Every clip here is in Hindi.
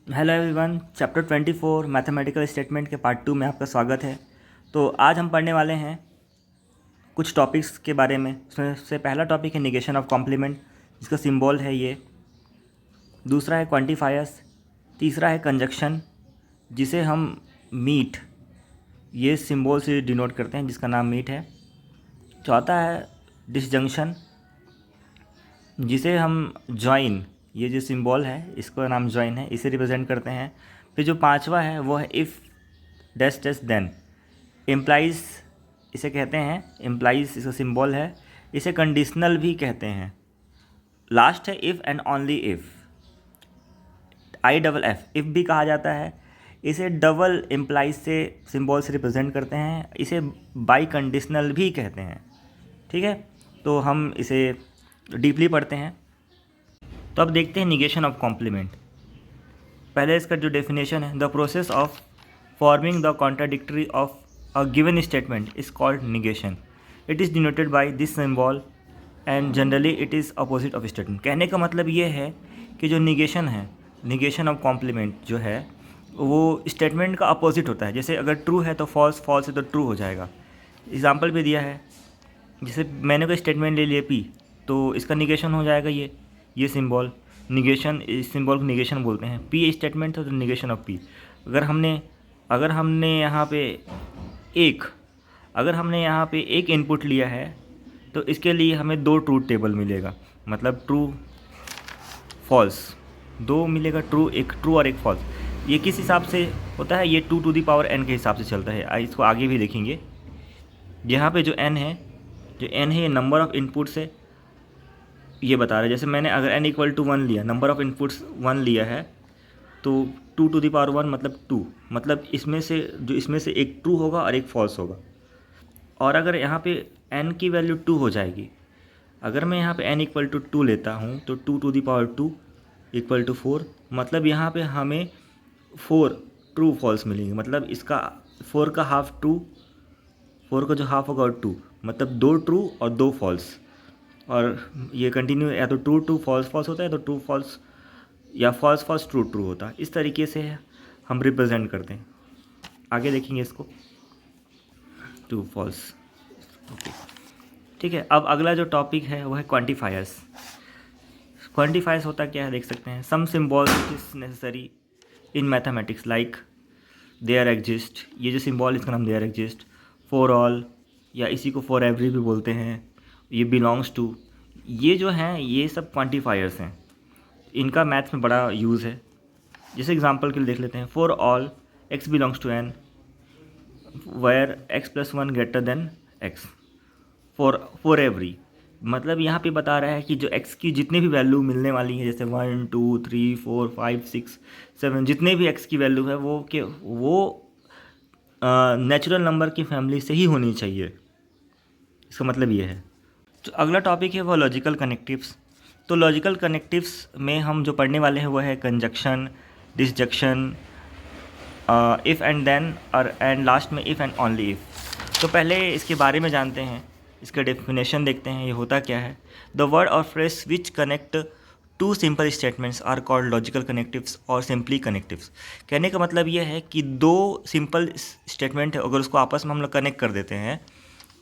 Hello everyone, chapter 24 mathematical statement के पार्ट 2 में आपका स्वागत है। तो आज हम पढ़ने वाले हैं कुछ टॉपिक्स के बारे में। उसमें से पहला टॉपिक है निगेशन ऑफ कॉम्प्लीमेंट, जिसका सिंबल है ये। दूसरा है क्वांटिफायर्स। तीसरा है कंजक्शन, जिसे हम मीट ये सिंबल से डिनोट करते हैं, जिसका नाम मीट है। चौथा है डिसजंक्शन, जिसे हम जॉइन, ये जो सिंबल है इसका नाम जॉइन है, इसे रिप्रेजेंट करते हैं। फिर जो पांचवा है वो है if dash dash then, implies इसे कहते हैं, इम्प्लाइज इसका सिंबल है। इसे कंडीशनल भी कहते हैं। लास्ट है if and only if, IFF, if भी कहा जाता है। इसे डबल इम्प्लाइज से सिंबल से रिप्रेजेंट करते हैं। इसे बाई कंडीशनल भी कहते हैं। ठीक है, तो हम इसे डीपली पढ़ते हैं। तो अब देखते हैं निगेशन ऑफ कॉम्प्लीमेंट। पहले इसका जो डेफिनेशन है, the process of forming the contradictory of a given statement is called negation. It is denoted by this symbol and generally it is opposite of statement. कहने का मतलब ये है कि जो निगेशन है, निगेशन ऑफ कॉम्प्लीमेंट जो है वो स्टेटमेंट का अपोजिट होता है। जैसे अगर ट्रू है तो फॉल्स, फॉल्स है तो ट्रू हो जाएगा। एग्जाम्पल भी दिया है, जैसे मैंने कोई स्टेटमेंट ले लिया P, तो इसका निगेशन हो जाएगा ये सिंबल। निगेशन, इस सिंबल को निगेशन बोलते हैं। P स्टेटमेंट था तो निगेशन ऑफ P। अगर हमने यहाँ पे एक इनपुट लिया है तो इसके लिए हमें दो ट्रूथ टेबल मिलेगा, मतलब ट्रू फॉल्स दो मिलेगा, एक ट्रू और एक फॉल्स। ये किस हिसाब से होता है? ये 2n के हिसाब से चलता है। इसको आगे भी देखेंगे। यहाँ पे जो n है ये नंबर ऑफ़ इनपुट्स है, ये बता रहा है। जैसे मैंने अगर n = 1 लिया, नंबर ऑफ़ इनपुट्स 1 लिया है, तो 2 मतलब 2, मतलब इसमें से एक ट्रू होगा और एक फॉल्स होगा। और अगर यहाँ पे n की वैल्यू 2 हो जाएगी, अगर मैं यहाँ पे n = 2 लेता हूँ तो 2 = 4, मतलब यहाँ पे हमें 4 ट्रू फॉल्स मिलेंगे। मतलब इसका 4 का हाफ ट्रू, 4 का जो हाफ होगा 2, मतलब 2 ट्रू और 2 फॉल्स। और ये कंटिन्यू, या तो ट्रू फॉल्स फॉल्स होता है, तो ट्रू फॉल्स या फॉल्स फॉल्स ट्रू ट्रू होता है। इस तरीके से हम रिप्रेजेंट करते हैं। आगे देखेंगे इसको, ट्रू फॉल्स। ओके, ठीक है। अब अगला जो टॉपिक है वो है क्वांटिफायर्स। क्वांटिफायर्स होता क्या है देख सकते हैं। Some symbols it is necessary in mathematics like there exist, ये जो सिंबल इसका नाम देयर एग्जिस्ट, फॉर ऑल, या इसी को फॉर एवरी भी बोलते हैं, ये बिलोंग्स टू, ये जो हैं ये सब क्वांटिफायर्स हैं। इनका मैथ्स में बड़ा यूज़ है। जैसे एग्जांपल के लिए देख लेते हैं, for all x belongs to n where x + 1 greater than x, for every, मतलब यहाँ पे बता रहा है कि जो x की जितनी भी वैल्यू मिलने वाली है, जैसे 1 2 3 4 5 6 7, जितने भी x की वैल्यू है वो नेचुरल नंबर की फैमिली से ही होनी चाहिए। इसका मतलब ये है। तो अगला टॉपिक है वो लॉजिकल कनेक्टिव्स। तो लॉजिकल कनेक्टिव्स में हम जो पढ़ने वाले हैं वो है conjunction, disjunction, if and then, और एंड लास्ट में इफ़ एंड ओनली इफ़। तो पहले इसके बारे में जानते हैं, इसका डेफिनेशन देखते हैं, ये होता क्या है। The word or phrase which connect to simple statements are called logical connectives or simply connectives. कहने का मतलब ये है कि दो सिंपल स्टेटमेंट है, अगर उसको आपस में हम लोग कनेक्ट कर देते हैं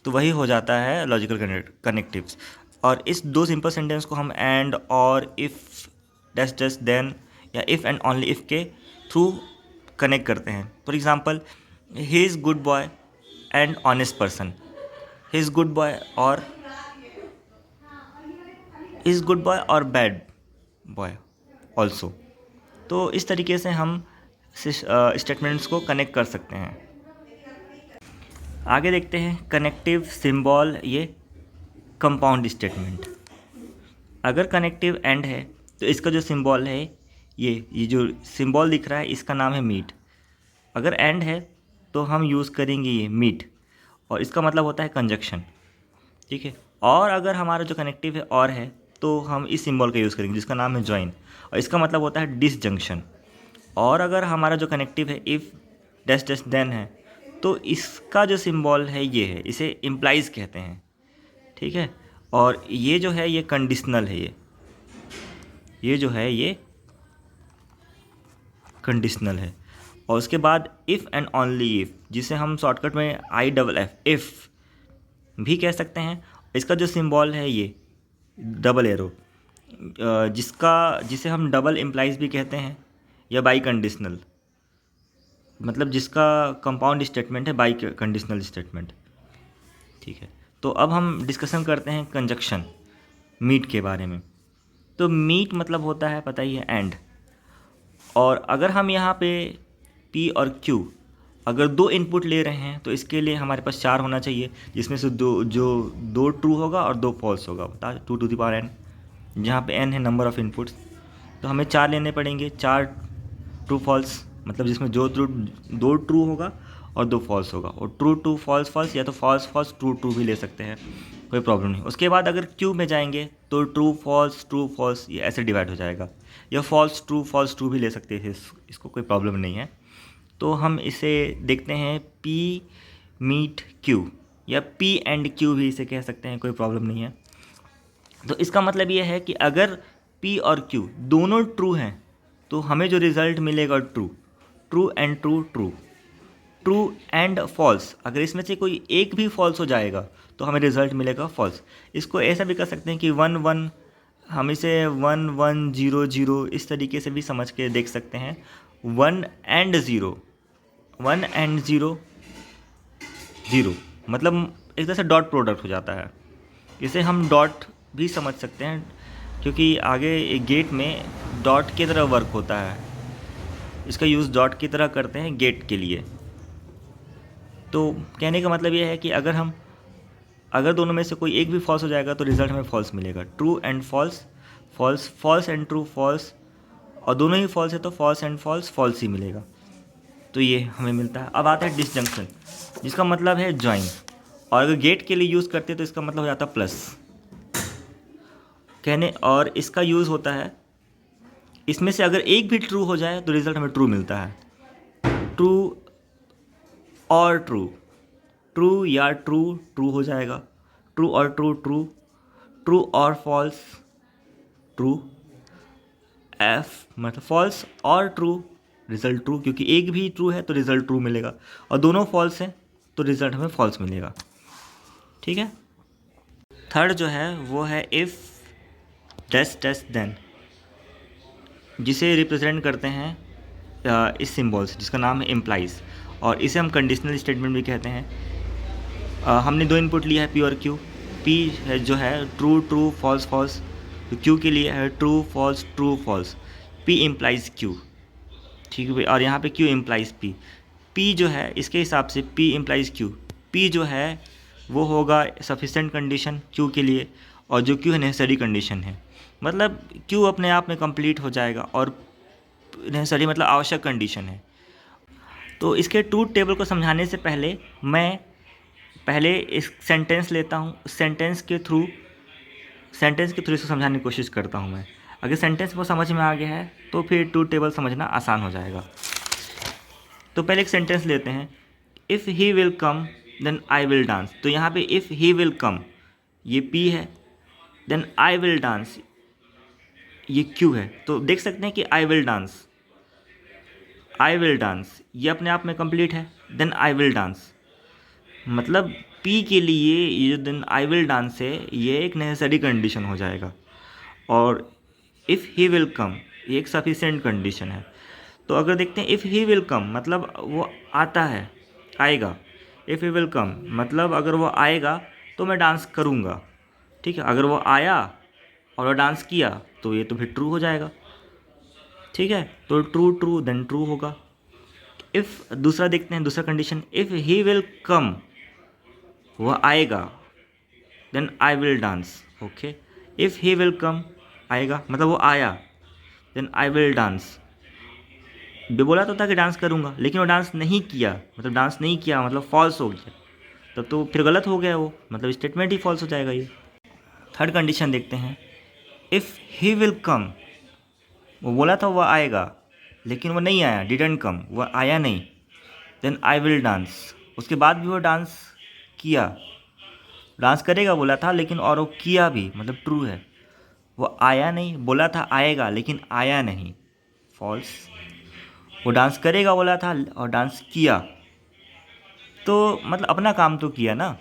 तो वही हो जाता है लॉजिकल कनेक्टिव्स। और इस दो सिंपल सेंटेंस को हम एंड, और, इफ़ डैश डैश देन, या इफ़ एंड ओनली इफ़ के थ्रू कनेक्ट करते हैं। For example, he is good boy and honest person, he is good boy और बैड बॉय ऑल्सो। तो इस तरीके से हम स्टेटमेंट्स को कनेक्ट कर सकते हैं। आगे देखते हैं कनेक्टिव सिंबल, ये कंपाउंड स्टेटमेंट। अगर कनेक्टिव एंड है तो इसका जो सिंबल है, ये जो सिंबल दिख रहा है इसका नाम है मीट। अगर एंड है तो हम यूज़ करेंगे ये मीट, और इसका मतलब होता है कंजक्शन। ठीक है। और अगर हमारा जो कनेक्टिव है और है तो हम इस सिंबल का यूज़ करेंगे जिसका नाम है जॉइन, और इसका मतलब होता है डिसजंक्शन। और अगर हमारा जो कनेक्टिव है इफ़ डैश डैश देन है, तो इसका जो सिंबल है ये है, इसे इम्प्लाइज कहते हैं। ठीक है। और ये जो है ये कंडीशनल है, ये जो है ये कंडीशनल है। और उसके बाद इफ़ एंड ओनली इफ़, जिसे हम शॉर्टकट में IFF इफ़ भी कह सकते हैं। इसका जो सिंबल है ये डबल एरो, जिसे हम डबल इम्प्लाइज भी कहते हैं, या बाई कंडीशनल, मतलब जिसका कंपाउंड स्टेटमेंट है बाई कंडीशनल स्टेटमेंट। ठीक है, तो अब हम डिस्कशन करते हैं कंजक्शन मीट के बारे में। तो मीट मतलब होता है, पता ही है, एंड। और अगर हम यहाँ पे P और Q अगर दो इनपुट ले रहे हैं तो इसके लिए हमारे पास 4 होना चाहिए, जिसमें से दो ट्रू होगा और 2 फॉल्स होगा, बता 2 टू द पावर n, जहाँ पे n है नंबर ऑफ़ इनपुट्स। तो हमें 4 लेने पड़ेंगे, 4 ट्रू फॉल्स, मतलब जिसमें दो ट्रू होगा और 2 फॉल्स होगा, और ट्रू टू फॉल्स फॉल्स, या तो फॉल्स फॉल्स ट्रू ट्रू भी ले सकते हैं, कोई प्रॉब्लम नहीं। उसके बाद अगर क्यू में जाएंगे तो ट्रू फॉल्स ये ऐसे डिवाइड हो जाएगा, या फॉल्स ट्रू भी ले सकते हैं, इसको कोई प्रॉब्लम नहीं है। तो हम इसे देखते हैं P मीट Q, या P एंड Q भी इसे कह सकते हैं, कोई प्रॉब्लम नहीं है। तो इसका मतलब ये है कि अगर P और Q दोनों ट्रू हैं तो हमें जो रिज़ल्ट मिलेगा ट्रू एंड फॉल्स। अगर इसमें से कोई एक भी फॉल्स हो जाएगा तो हमें रिज़ल्ट मिलेगा फॉल्स। इसको ऐसा भी कर सकते हैं कि 1 1, हम इसे 1 1 0 0 इस तरीके से भी समझ के देख सकते हैं। 1 एंड 0 0 मतलब एक तरह से डॉट प्रोडक्ट हो जाता है। इसे हम डॉट भी समझ सकते हैं, क्योंकि आगे एक गेट में डॉट की तरह वर्क होता है, इसका यूज़ डॉट की तरह करते हैं गेट के लिए। तो कहने का मतलब ये है कि अगर दोनों में से कोई एक भी फॉल्स हो जाएगा तो रिज़ल्ट हमें फॉल्स मिलेगा। True and false and true false, और दोनों ही फॉल्स है तो फॉल्स एंड फॉल्स ही मिलेगा। तो ये हमें मिलता है। अब आता है डिसजंक्शन, जिसका मतलब है ज्वाइन, और अगर गेट के लिए यूज़ करते तो इसका मतलब हो जाता प्लस और इसका यूज़ होता है, इसमें से अगर एक भी ट्रू हो जाए तो रिज़ल्ट हमें ट्रू मिलता है। ट्रू और ट्रू या ट्रू हो जाएगा, ट्रू और ट्रू और फॉल्स, ट्रू एफ मतलब फॉल्स और ट्रू, रिज़ल्ट ट्रू, क्योंकि एक भी ट्रू है तो रिज़ल्ट ट्रू मिलेगा, और दोनों फॉल्स हैं तो रिज़ल्ट हमें फॉल्स मिलेगा। ठीक है। थर्ड जो है वो है इफ़ टेस्ट देन, जिसे रिप्रेजेंट करते हैं इस सिंबल से, जिसका नाम है इम्प्लाइज, और इसे हम कंडीशनल स्टेटमेंट भी कहते हैं। हमने 2 इनपुट लिया है P और Q। P है जो है ट्रू फॉल्स, तो Q के लिए है true false, P implies Q। ठीक है, और यहाँ पे Q इम्प्लाइज P। P जो है इसके हिसाब से P इम्प्लाइज Q, P जो है वो होगा सफिशेंट कंडीशन Q के लिए, और जो Q है नेसेसरी कंडीशन है, मतलब Q अपने आप में कंप्लीट हो जाएगा, और नेसेसरी मतलब आवश्यक कंडीशन है। तो इसके ट्रूथ टेबल को समझाने से पहले मैं इस सेंटेंस लेता हूँ, सेंटेंस के थ्रू इसको समझाने की कोशिश करता हूँ मैं। अगर सेंटेंस वो समझ में आ गया है तो फिर ट्रूथ टेबल समझना आसान हो जाएगा। तो पहले एक सेंटेंस लेते हैं, if he will come then I will dance. तो यहाँ पे इफ़ ही विल कम ये P है, देन आई विल डांस ये Q है। तो देख सकते हैं कि आई विल डांस ये अपने आप में कंप्लीट है। देन आई विल डांस मतलब P के लिए ये जो देन आई विल डांस है ये एक नेसेसरी कंडीशन हो जाएगा, और इफ़ ही विल कम ये एक सफिशिएंट कंडीशन है। तो अगर देखते हैं इफ़ ही विल कम मतलब वो आता है, आएगा। इफ़ ही विल कम मतलब अगर वो आएगा तो मैं डांस करूँगा। ठीक है, अगर वो आया और वो डांस किया तो ये तो फिर ट्रू हो जाएगा। ठीक है, तो ट्रू देन ट्रू होगा। इफ़ दूसरा देखते हैं, दूसरा condition, if he will come वह आएगा, then I will dance. Okay, if he will come आएगा मतलब वो आया, देन आई विल डांस। बोला तो था कि डांस करूँगा, लेकिन वो डांस नहीं किया, मतलब फॉल्स हो गया, तब तो फिर गलत हो गया वो, मतलब स्टेटमेंट ही फॉल्स हो जाएगा ये। थर्ड कंडीशन देखते हैं, इफ़ ही विल कम वो बोला था वह आएगा, लेकिन वो नहीं आया, डिडंट कम, वह आया नहीं, देन आई विल डांस। उसके बाद भी वो डांस करेगा बोला था, लेकिन और वो किया भी, मतलब ट्रू है। वो आया नहीं, बोला था आएगा लेकिन आया नहीं, फॉल्स। वो डांस करेगा बोला था और डांस किया, तो मतलब अपना काम तो किया ना,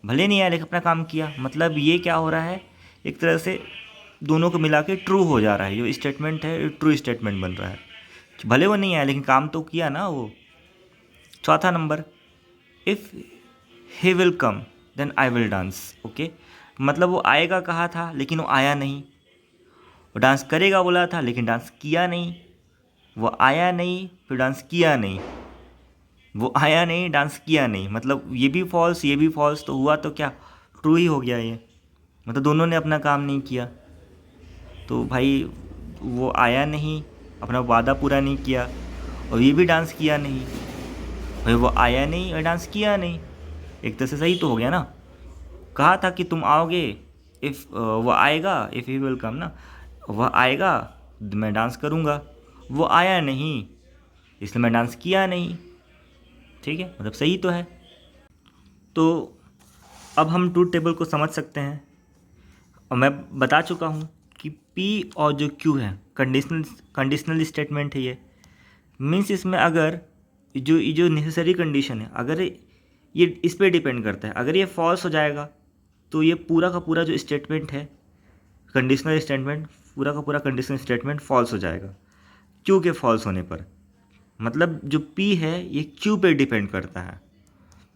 भले नहीं आया लेकिन अपना काम किया। मतलब ये क्या हो रहा है, एक तरह से दोनों को मिला के ट्रू हो जा रहा है, जो स्टेटमेंट है ट्रू स्टेटमेंट बन रहा है। भले वो नहीं आया लेकिन काम तो किया ना वो। चौथा number, if he will come then I will dance. Okay, मतलब वो आएगा कहा था लेकिन वो आया नहीं। वो डांस करेगा बोला था लेकिन डांस किया नहीं। वो आया नहीं फिर डांस किया नहीं। वो आया नहीं डांस किया नहीं, मतलब ये भी फॉल्स ये भी फॉल्स, तो हुआ तो क्या, ट्रू ही हो गया ये। मतलब दोनों ने अपना काम नहीं किया। तो भाई वो आया नहीं, अपना वादा पूरा नहीं किया, और ये भी डांस किया नहीं। भाई वो आया नहीं और डांस किया नहीं, एक तरह से सही तो हो गया ना। कहा था कि तुम आओगे, इफ़ वो आएगा, इफ़ ही विल कम ना, वह आएगा मैं डांस करूँगा। वो आया नहीं इसलिए मैं डांस किया नहीं। ठीक है, मतलब सही तो है। तो अब हम ट्रूथ टेबल को समझ सकते हैं, और मैं बता चुका हूँ कि पी और जो क्यू है कंडीशनल स्टेटमेंट है। ये मीन्स इसमें अगर जो नेसेसरी कंडीशन है, अगर ये इस पर डिपेंड करता है, अगर ये फॉल्स हो जाएगा तो ये पूरा का पूरा जो स्टेटमेंट है कंडीशनल स्टेटमेंट, पूरा का पूरा कंडीशनल स्टेटमेंट फॉल्स हो जाएगा क्यू के फॉल्स होने पर। मतलब जो पी है ये क्यू पे डिपेंड करता है।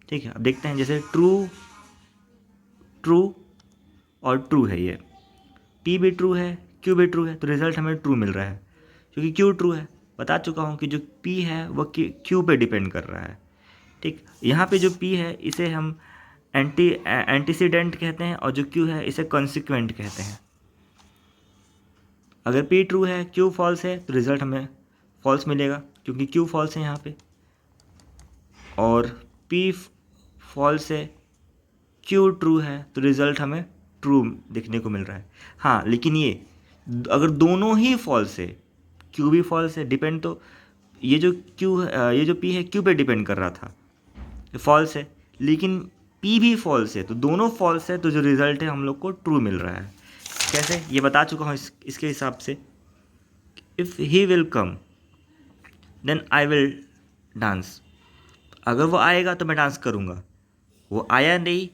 ठीक है, अब देखते हैं, जैसे ट्रू ट्रू और ट्रू है, ये पी भी ट्रू है क्यू भी ट्रू है, तो रिज़ल्ट हमें ट्रू मिल रहा है क्योंकि क्यू ट्रू है। बता चुका हूँ कि जो पी है वह क्यू पे डिपेंड कर रहा है। ठीक, यहाँ पे जो पी है इसे हम एंटीसीडेंट कहते हैं, और जो क्यू है इसे कॉन्सिक्वेंट कहते हैं। अगर पी ट्रू है क्यू फॉल्स है तो रिज़ल्ट हमें फॉल्स मिलेगा क्योंकि क्यू फॉल्स है यहाँ पे, और पी फॉल्स है क्यू ट्रू है तो रिज़ल्ट हमें ट्रू देखने को मिल रहा है। हाँ, लेकिन ये अगर दोनों ही फॉल्स है, क्यू भी फॉल्स है, डिपेंड तो ये जो ये जो पी है क्यू पे डिपेंड कर रहा था, फॉल्स है, लेकिन पी भी फॉल्स है, तो दोनों फॉल्स है, तो जो रिज़ल्ट है हम लोग को ट्रू मिल रहा है। कैसे, ये बता चुका हूँ इसके हिसाब से। If he will come then I will dance, अगर वो आएगा तो मैं डांस करूँगा। वो आया नहीं,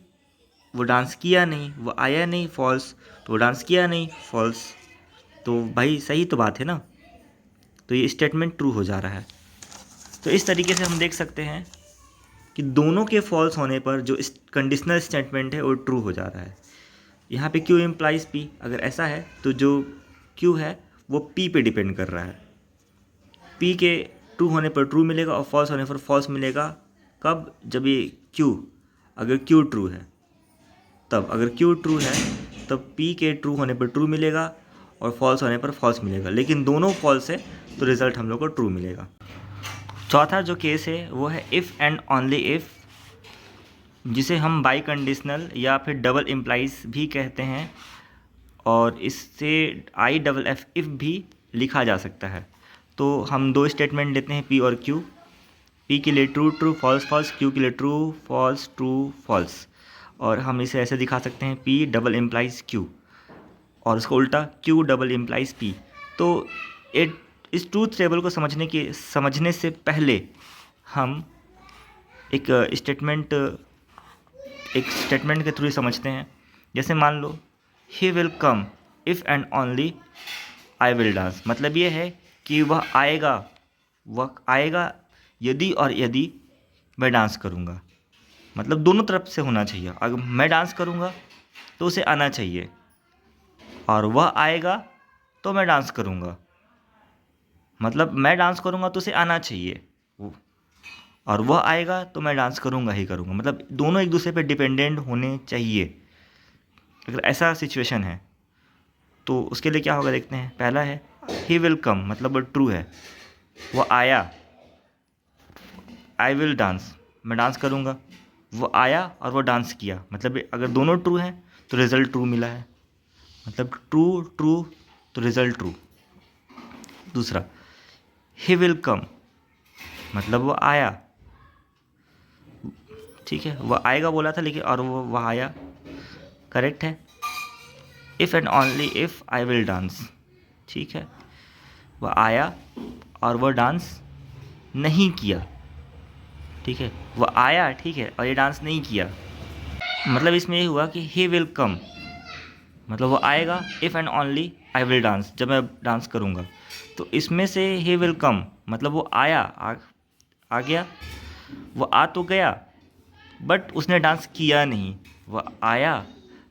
वो डांस किया नहीं, वो आया नहीं फॉल्स, तो वो डांस किया नहीं फॉल्स। तो भाई सही तो बात है ना, तो ये स्टेटमेंट ट्रू हो जा रहा है। तो इस तरीके से हम देख सकते हैं कि दोनों के फॉल्स होने पर जो कंडीशनल स्टेटमेंट है वो ट्रू हो जा रहा है। यहाँ पे क्यू इम्प्लाइज पी, अगर ऐसा है तो जो क्यू है वो पी पे डिपेंड कर रहा है। पी के ट्रू होने पर ट्रू मिलेगा और फॉल्स होने पर फॉल्स मिलेगा। कब, जब ये क्यू, अगर क्यू ट्रू है तब, अगर क्यू ट्रू है तब पी के ट्रू होने पर ट्रू मिलेगा और फॉल्स होने पर फॉल्स मिलेगा, लेकिन दोनों फॉल्स है तो रिज़ल्ट हम लोग को ट्रू मिलेगा। चौथा जो केस है वो है इफ़ एंड ओनली इफ़, जिसे हम बाई कंडीशनल या फिर डबल इम्प्लाइज भी कहते हैं, और इससे IFF इफ़ भी लिखा जा सकता है। तो हम दो स्टेटमेंट लेते हैं पी और क्यू। पी के लिए true true false false, Q के लिए ट्रू फॉल्स ट्रू फॉल्स, और हम इसे ऐसे दिखा सकते हैं पी डबल इम्प्लाइज क्यू, और उसको उल्टा क्यू डबल इम्प्लाइज पी। तो इस ट्रूथ टेबल को समझने से पहले हम एक स्टेटमेंट के थ्रू समझते हैं। जैसे मान लो he will come if and only I will dance, मतलब ये है कि वह आएगा यदि और यदि मैं डांस करूँगा। मतलब दोनों तरफ से होना चाहिए, अगर मैं डांस करूँगा तो उसे आना चाहिए, और वह आएगा तो मैं डांस करूँगा। मतलब मैं डांस करूँगा तो उसे आना चाहिए, और वह आएगा तो मैं डांस करूँगा ही करूँगा। मतलब दोनों एक दूसरे पे डिपेंडेंट होने चाहिए। अगर ऐसा सिचुएशन है तो उसके लिए क्या होगा देखते हैं। पहला है ही विल कम, मतलब वो ट्रू है, वो आया, आई विल डांस, मैं डांस करूँगा। वो आया और वो डांस किया, मतलब अगर दोनों ट्रू हैं तो रिज़ल्ट ट्रू मिला है, मतलब ट्रू ट्रू तो रिज़ल्ट ट्रू। दूसरा, ही विल कम, मतलब वो आया, ठीक है, वह आएगा बोला था लेकिन, और वह आया, करेक्ट है। If and only if I will dance, ठीक है। वह आया और वह डांस नहीं किया, ठीक है, वह आया, ठीक है, और ये डांस नहीं किया। मतलब इसमें ये हुआ कि ही विल कम, मतलब वो आएगा if and only I will dance, जब मैं डांस करूँगा। तो इसमें से ही विल कम मतलब वो आया, आ गया, वो आ तो गया बट उसने डांस किया नहीं। वह आया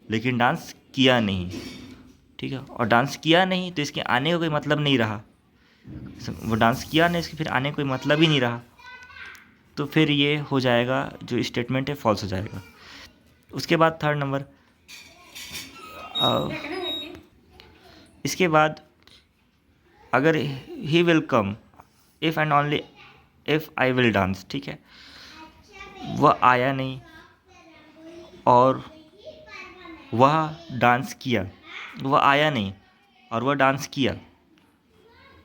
लेकिन डांस किया नहीं, ठीक है, और डांस किया नहीं तो इसके आने का कोई मतलब नहीं रहा। वो डांस किया नहीं, इसके फिर आने का कोई मतलब ही नहीं रहा। तो फिर ये हो जाएगा, जो स्टेटमेंट है फॉल्स हो जाएगा। उसके बाद थर्ड नंबर, इसके बाद अगर ही will come if and only if I will dance, ठीक है, वह आया नहीं और वह डांस किया, वह आया नहीं और वह डांस किया,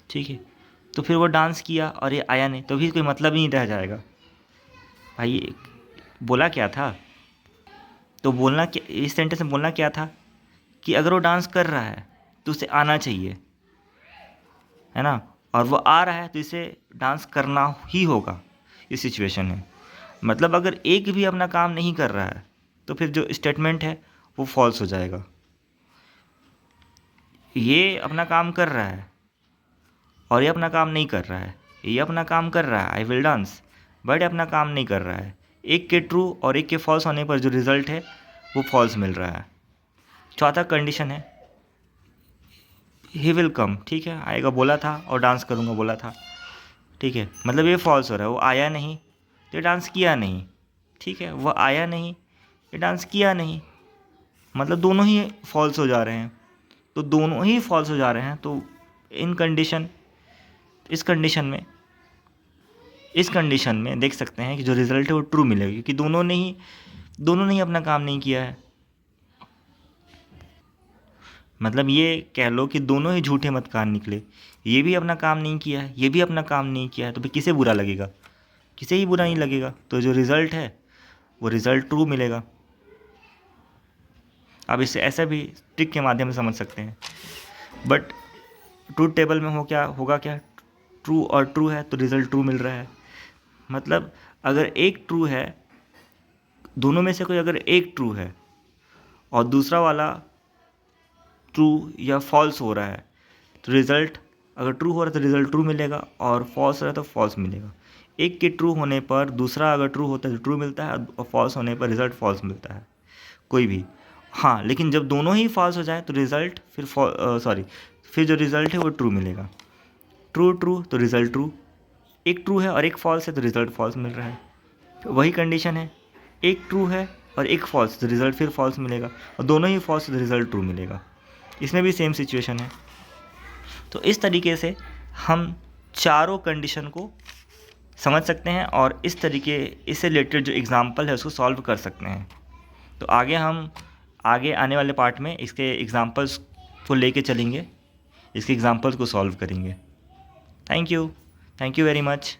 ठीक है, तो फिर वो डांस किया और ये आया नहीं, तो भी कोई मतलब ही नहीं रह जाएगा। भाई ये बोला क्या था, तो बोलना क्या, इस सेंटेंस में बोलना क्या था कि अगर वो डांस कर रहा है तो उसे आना चाहिए, है ना, और वो आ रहा है तो इसे डांस करना ही होगा। इस सिचुएशन है, मतलब अगर एक भी अपना काम नहीं कर रहा है तो फिर जो स्टेटमेंट है वो फॉल्स हो जाएगा। ये अपना काम कर रहा है और ये अपना काम नहीं कर रहा है, ये अपना काम कर रहा है आई विल डांस, बट ये अपना काम नहीं कर रहा है। एक के ट्रू और एक के फॉल्स होने पर जो रिज़ल्ट है वो फॉल्स मिल रहा है। चौथा कंडीशन है ही विल कम, ठीक है, आएगा बोला था और डांस करूँगा बोला था, ठीक है, मतलब ये फॉल्स हो रहा है, वो आया नहीं तो ये डांस किया नहीं, ठीक है, वह आया नहीं ये डांस किया नहीं, मतलब दोनों ही फॉल्स हो जा रहे हैं। तो दोनों ही फॉल्स हो जा रहे हैं, तो इन कंडीशन इस कंडीशन में देख सकते हैं कि जो रिज़ल्ट है वो ट्रू मिलेगा, क्योंकि दोनों ने ही अपना काम नहीं किया है। मतलब ये कह लो कि दोनों ही झूठे मतकार निकले, ये भी अपना काम नहीं किया है, ये भी अपना काम नहीं किया है, तो फिर किसे बुरा लगेगा, किसे ही बुरा नहीं लगेगा। तो जो रिज़ल्ट है वो रिज़ल्ट ट्रू मिलेगा। अब इसे ऐसा भी ट्रिक के माध्यम से समझ सकते हैं, बट ट्रूथ टेबल में होगा क्या, ट्रू और ट्रू है तो रिज़ल्ट ट्रू मिल रहा है। मतलब अगर एक ट्रू है, दोनों में से कोई अगर एक ट्रू है और दूसरा वाला ट्रू या फॉल्स हो रहा है, तो रिज़ल्ट अगर ट्रू हो रहा है तो रिज़ल्ट ट्रू मिलेगा और फॉल्स हो रहा है तो फॉल्स मिलेगा। एक के ट्रू होने पर दूसरा अगर ट्रू होता है तो ट्रू मिलता है और फॉल्स होने पर रिज़ल्ट फॉल्स मिलता है, कोई भी। हाँ, लेकिन जब दोनों ही फॉल्स हो जाए तो रिज़ल्ट फिर जो रिज़ल्ट है वो ट्रू मिलेगा। ट्रू ट्रू तो रिज़ल्ट ट्रू, एक ट्रू है और एक फॉल्स है तो रिज़ल्ट फॉल्स मिल रहा है। तो वही कंडीशन है, एक ट्रू है और एक फॉल्स तो रिज़ल्ट फिर फॉल्स मिलेगा, और दोनों ही फॉल्स तो रिज़ल्ट ट्रू मिलेगा। इसमें भी सेम सिचुएशन है। तो इस तरीके से हम चारों कंडीशन को समझ सकते हैं और इससे रिलेटेड जो एग्ज़ाम्पल है उसको सॉल्व कर सकते हैं। तो आगे आने वाले पार्ट में इसके एग्ज़ाम्पल्स को लेके चलेंगे, इसके एग्ज़ाम्पल्स को सॉल्व करेंगे। Thank you very much.